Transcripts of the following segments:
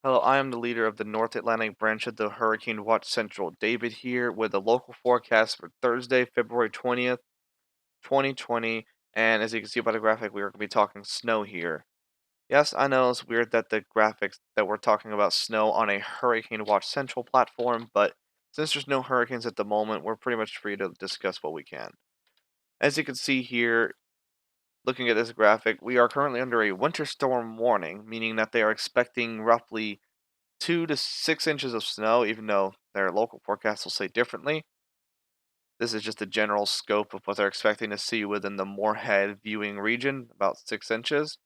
Hello, I am the leader of the North Atlantic branch of the Hurricane Watch Central. David here with the local forecast for Thursday, February 20th, 2020. And as you can see by the graphic, we are going to be talking snow here. Yes, I know it's weird that the graphics that we're talking about snow on a Hurricane Watch Central platform, but since there's no hurricanes at the moment, we're pretty much free to discuss what we can. As you can see here, looking at this graphic, we are currently under a winter storm warning, meaning that they are expecting roughly 2 to 6 inches of snow, even though their local forecasts will say differently. This is just the general scope of what they're expecting to see within the Moorhead viewing region, about 6 inches.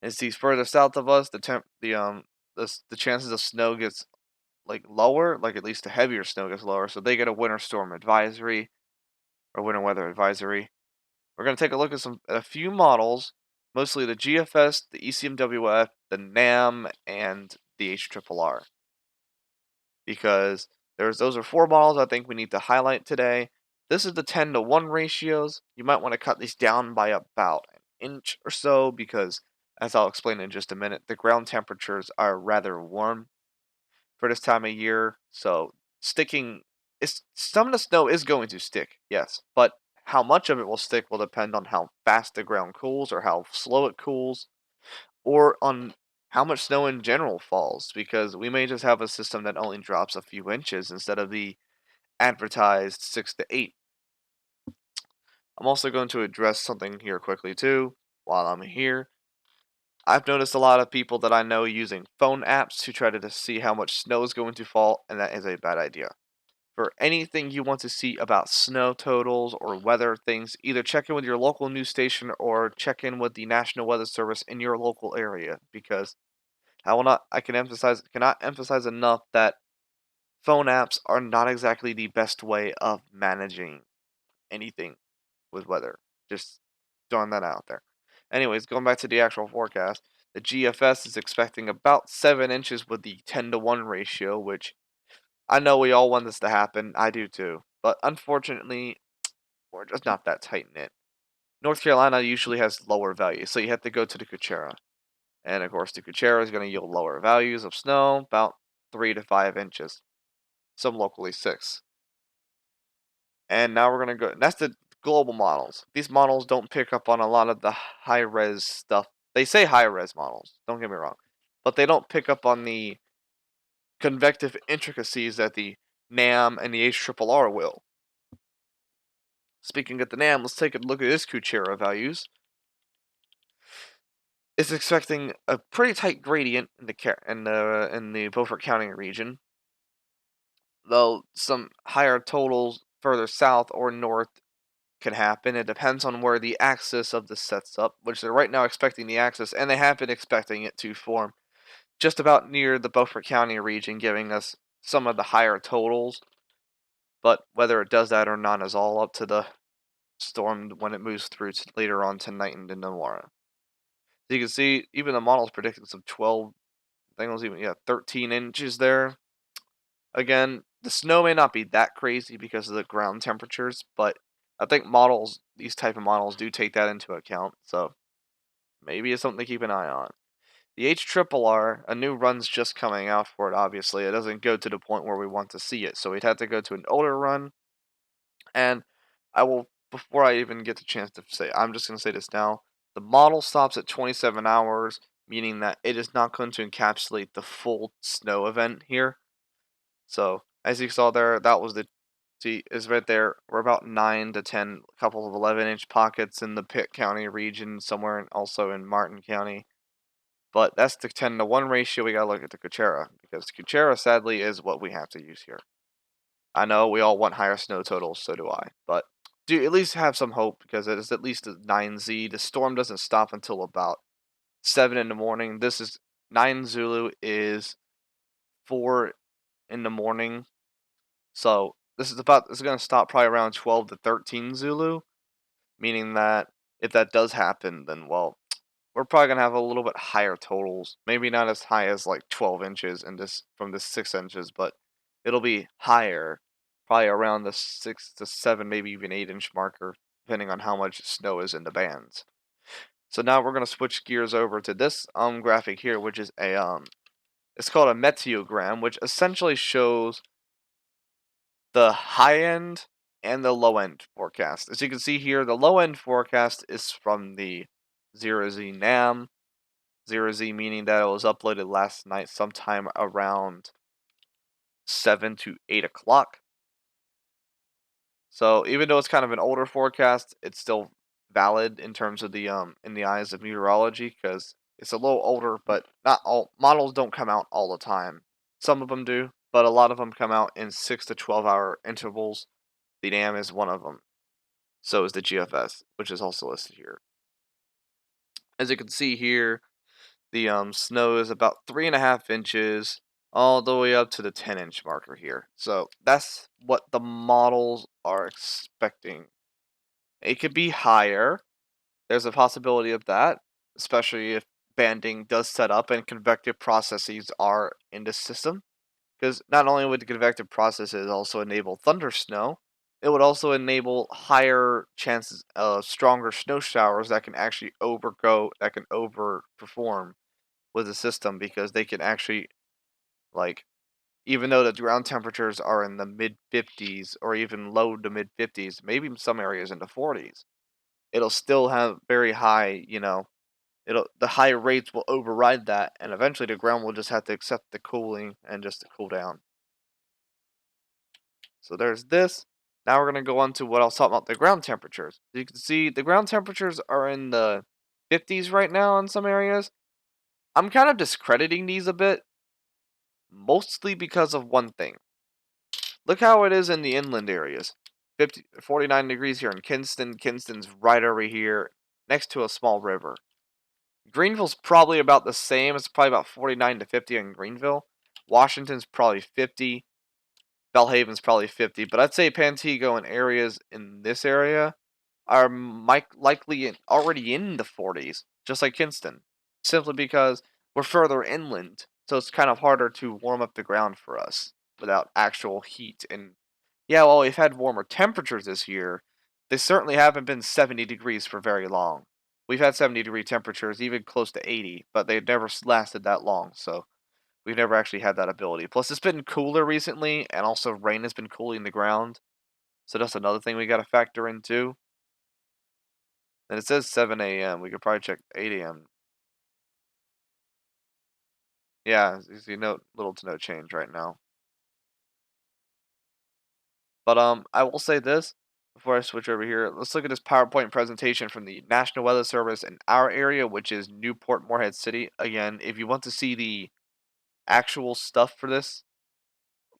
As these further south of us, the chances of snow gets like lower, like at least the heavier snow gets lower, so they get a winter storm advisory or winter weather advisory. We're going to take a look at a few models, mostly the GFS, the ECMWF, the NAM, and the HRRR. Because those are four models I think we need to highlight today. This is the 10-to-1 ratios. You might want to cut these down by about an inch or so because, as I'll explain in just a minute, the ground temperatures are rather warm for this time of year. So some of the snow is going to stick, yes, but how much of it will stick will depend on how fast the ground cools or how slow it cools, or on how much snow in general falls, because we may just have a system that only drops a few inches instead of the advertised 6 to 8. I'm also going to address something here quickly too while I'm here. I've noticed a lot of people that I know using phone apps to try to see how much snow is going to fall, and that is a bad idea. For anything you want to see about snow totals or weather things, either check in with your local news station or check in with the National Weather Service in your local area, because I cannot emphasize enough that phone apps are not exactly the best way of managing anything with weather. Just throwing that out there. Anyways, going back to the actual forecast, the GFS is expecting about 7 inches with the 10-to-1 ratio, which I know we all want this to happen. I do too. But unfortunately, we're just not that tight knit. North Carolina usually has lower values, so you have to go to the Cuchera. And of course, the Cuchera is going to yield lower values of snow, about 3 to 5 inches, some locally 6. And now we're going to go, that's the global models. These models don't pick up on a lot of the high res stuff. They say high res models, don't get me wrong, but they don't pick up on the convective intricacies that the NAM and the HRRR will. Speaking of the NAM, let's take a look at this Cuchera values. It's expecting a pretty tight gradient in the Beaufort County region, though some higher totals further south or north can happen. It depends on where the axis of this sets up, which they're right now expecting the axis, and they have been expecting it to form just about near the Beaufort County region, giving us some of the higher totals. But whether it does that or not is all up to the storm when it moves through later on tonight and tomorrow. So you can see even the model's predicting some 12, I think it was even 13 inches there. Again, the snow may not be that crazy because of the ground temperatures, but I think these type of models do take that into account, so maybe it's something to keep an eye on. The HRRR, a new run's just coming out for it, obviously. It doesn't go to the point where we want to see it, so we'd have to go to an older run, and before I even get the chance to say, I'm just going to say this now. The model stops at 27 hours, meaning that it is not going to encapsulate the full snow event here. So, as you saw there, that was is right there. We're about 9 to 10, a couple of 11-inch pockets in the Pitt County region, somewhere also in Martin County. But that's the 10-to-1 ratio. We got to look at the Cuchera, because the Cuchera, sadly, is what we have to use here. I know we all want higher snow totals, so do I. But do at least have some hope, because it is at least a 9Z. The storm doesn't stop until about 7 in the morning. This is 9 Zulu is 4 in the morning. So this is going to stop probably around 12 to 13 Zulu, meaning that if that does happen, then well, we're probably going to have a little bit higher totals. Maybe not as high as like 12 inches from this 6 inches, but it'll be higher, probably around the 6 to 7, maybe even 8-inch marker, depending on how much snow is in the bands. So now we're going to switch gears over to this graphic here, which is a It's called a meteogram, which essentially shows the high end and the low end forecast. As you can see here, the low end forecast is from the 0Z NAM. 0Z meaning that it was uploaded last night sometime around 7 to 8 o'clock. So even though it's kind of an older forecast, it's still valid in terms of the in the eyes of meteorology because it's a little older, but not all models don't come out all the time. Some of them do, but a lot of them come out in 6 to 12-hour intervals. The NAM is one of them. So is the GFS, which is also listed here. As you can see here, the snow is about 3.5 inches all the way up to the 10-inch marker here. So that's what the models are expecting. It could be higher. There's a possibility of that, especially if banding does set up and convective processes are in the system. Because not only would the convective processes also enable thunder snow, it would also enable higher chances of stronger snow showers that can actually overperform with the system because they can actually, like, even though the ground temperatures are in the mid 50s or even low to mid 50s, maybe in some areas in the 40s, it'll still have very high, the high rates will override that, and eventually the ground will just have to accept the cooling and just to cool down. So there's this. Now we're going to go on to what I was talking about, the ground temperatures. You can see the ground temperatures are in the 50s right now in some areas. I'm kind of discrediting these a bit, mostly because of one thing. Look how it is in the inland areas. 49 degrees here in Kinston. Kinston's right over here next to a small river. Greenville's probably about the same. It's probably about 49 to 50 in Greenville. Washington's probably 50. Belhaven's probably 50. But I'd say Pantego and areas in this area are likely already in the 40s, just like Kinston. Simply because we're further inland, so it's kind of harder to warm up the ground for us without actual heat. And yeah, while we've had warmer temperatures this year, they certainly haven't been 70 degrees for very long. We've had 70-degree temperatures, even close to 80, but they've never lasted that long, so we've never actually had that ability. Plus, it's been cooler recently, and also rain has been cooling the ground, so that's another thing we got to factor in too. And it says 7 a.m. We could probably check 8 a.m. Yeah, you see no little to no change right now. But I will say this before I switch over here. Let's look at this PowerPoint presentation from the National Weather Service in our area, which is Newport Morehead City. Again, if you want to see the actual stuff for this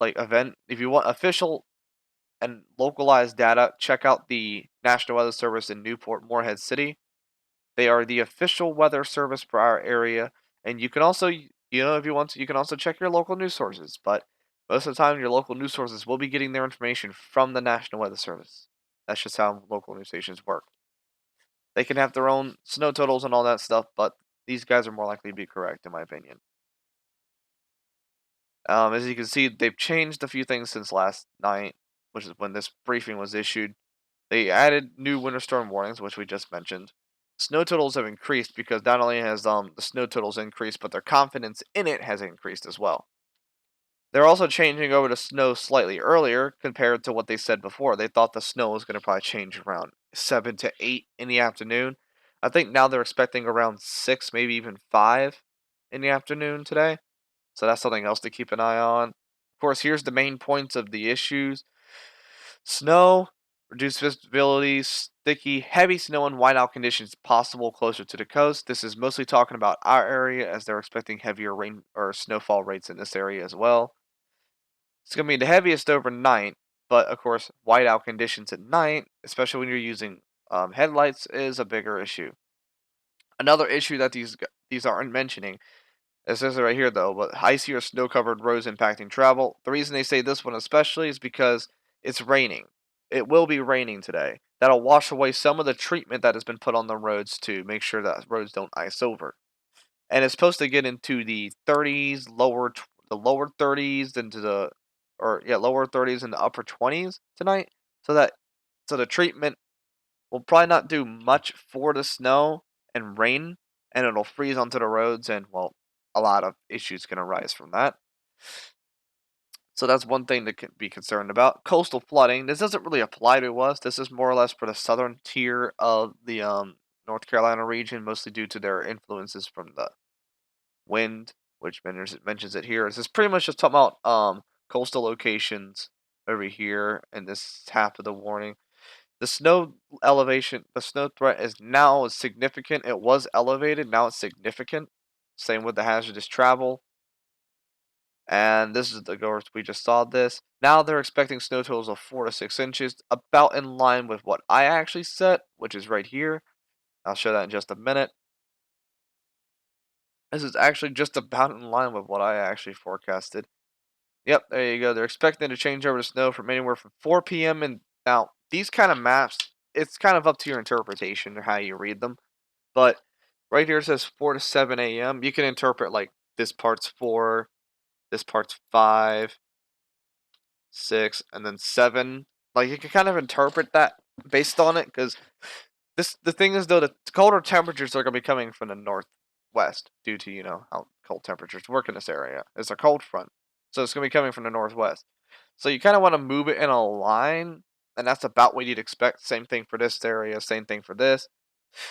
like event, if you want official and localized data, check out the National Weather Service in Newport Morehead City. They are the official weather service for our area, and you can also, if you want to, you can also check your local news sources. But most of the time, your local news sources will be getting their information from the National Weather Service. That's just how local news stations work. They can have their own snow totals and all that stuff, but these guys are more likely to be correct, in my opinion. As you can see, they've changed a few things since last night, which is when this briefing was issued. They added new winter storm warnings, which we just mentioned. Snow totals have increased because not only has the snow totals increased, but their confidence in it has increased as well. They're also changing over to snow slightly earlier compared to what they said before. They thought the snow was going to probably change around 7 to 8 in the afternoon. I think now they're expecting around 6, maybe even 5 in the afternoon today. So that's something else to keep an eye on. Of course, here's the main points of the issues. Snow, reduced visibility, sticky, heavy snow and whiteout conditions possible closer to the coast. This is mostly talking about our area as they're expecting heavier rain or snowfall rates in this area as well. It's going to be the heaviest overnight, but of course, whiteout conditions at night, especially when you're using headlights, is a bigger issue. Another issue that these aren't mentioning, it says it right here though, but icy or snow-covered roads impacting travel. The reason they say this one especially is because it's raining. It will be raining today. That'll wash away some of the treatment that has been put on the roads to make sure that roads don't ice over. And it's supposed to get into the 30s, the lower 30s into the lower 30s and the upper 20s tonight. So the treatment will probably not do much for the snow and rain, and it'll freeze onto the roads and, well, a lot of issues can arise from that. So that's one thing to be concerned about. Coastal flooding. This doesn't really apply to us. This is more or less for the southern tier of the North Carolina region, mostly due to their influences from the wind, which mentions it here. This is pretty much just talking about coastal locations over here in this half of the warning. The snow elevation, the snow threat is now significant. It was elevated, now it's significant. Same with the hazardous travel. And this is the course we just saw this. Now they're expecting snow totals of 4 to 6 inches, about in line with what I actually set, which is right here. I'll show that in just a minute. This is actually just about in line with what I actually forecasted. Yep, there you go. They're expecting to change over to snow from anywhere from 4 p.m. and now these kind of maps, it's kind of up to your interpretation or how you read them. But right here it says 4 to 7 a.m. You can interpret like this part's 4, this part's 5, 6, and then 7. Like you can kind of interpret that based on it because the thing is though the colder temperatures are going to be coming from the northwest due to how cold temperatures work in this area. It's a cold front, so it's going to be coming from the northwest. So you kind of want to move it in a line, and that's about what you'd expect. Same thing for this area, same thing for this.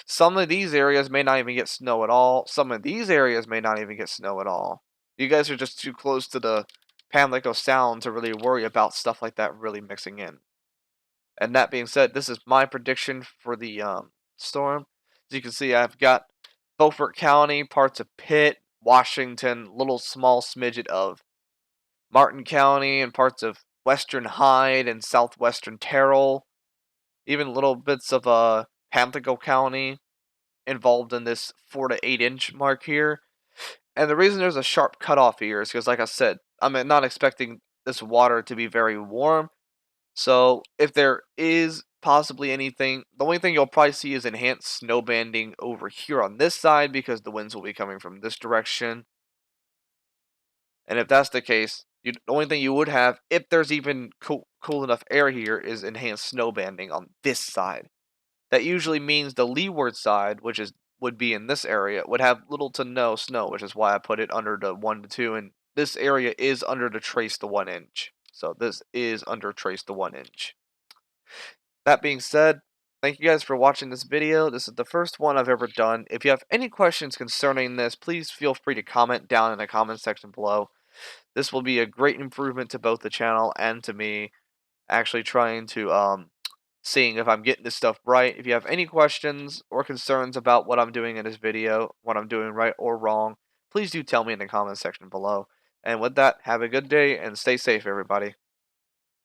Some of these areas may not even get snow at all. Some of these areas may not even get snow at all. You guys are just too close to the Pamlico Sound to really worry about stuff like that really mixing in. And that being said, this is my prediction for the storm. As you can see, I've got Beaufort County, parts of Pitt, Washington, little small smidget of Martin County, and parts of western Hyde and southwestern Terrell. Even little bits of Pamlico County involved in this 4 to 8 inch mark here. And the reason there's a sharp cutoff here is because, like I said, I'm not expecting this water to be very warm. So if there is possibly anything, the only thing you'll probably see is enhanced snow banding over here on this side because the winds will be coming from this direction. And if that's the case, the only thing you would have, if there's even cool enough air here, is enhanced snow banding on this side. That usually means the leeward side, which would be in this area, would have little to no snow, which is why I put it under the 1 to 2, and this area is under the trace to 1 inch. So this is under trace to 1 inch. That being said, thank you guys for watching this video. This is the first one I've ever done. If you have any questions concerning this, please feel free to comment down in the comment section below. This will be a great improvement to both the channel and to me actually trying to seeing if I'm getting this stuff right. If you have any questions or concerns about what I'm doing in this video, what I'm doing right or wrong, please do tell me in the comment section below. And with that, have a good day and stay safe, everybody.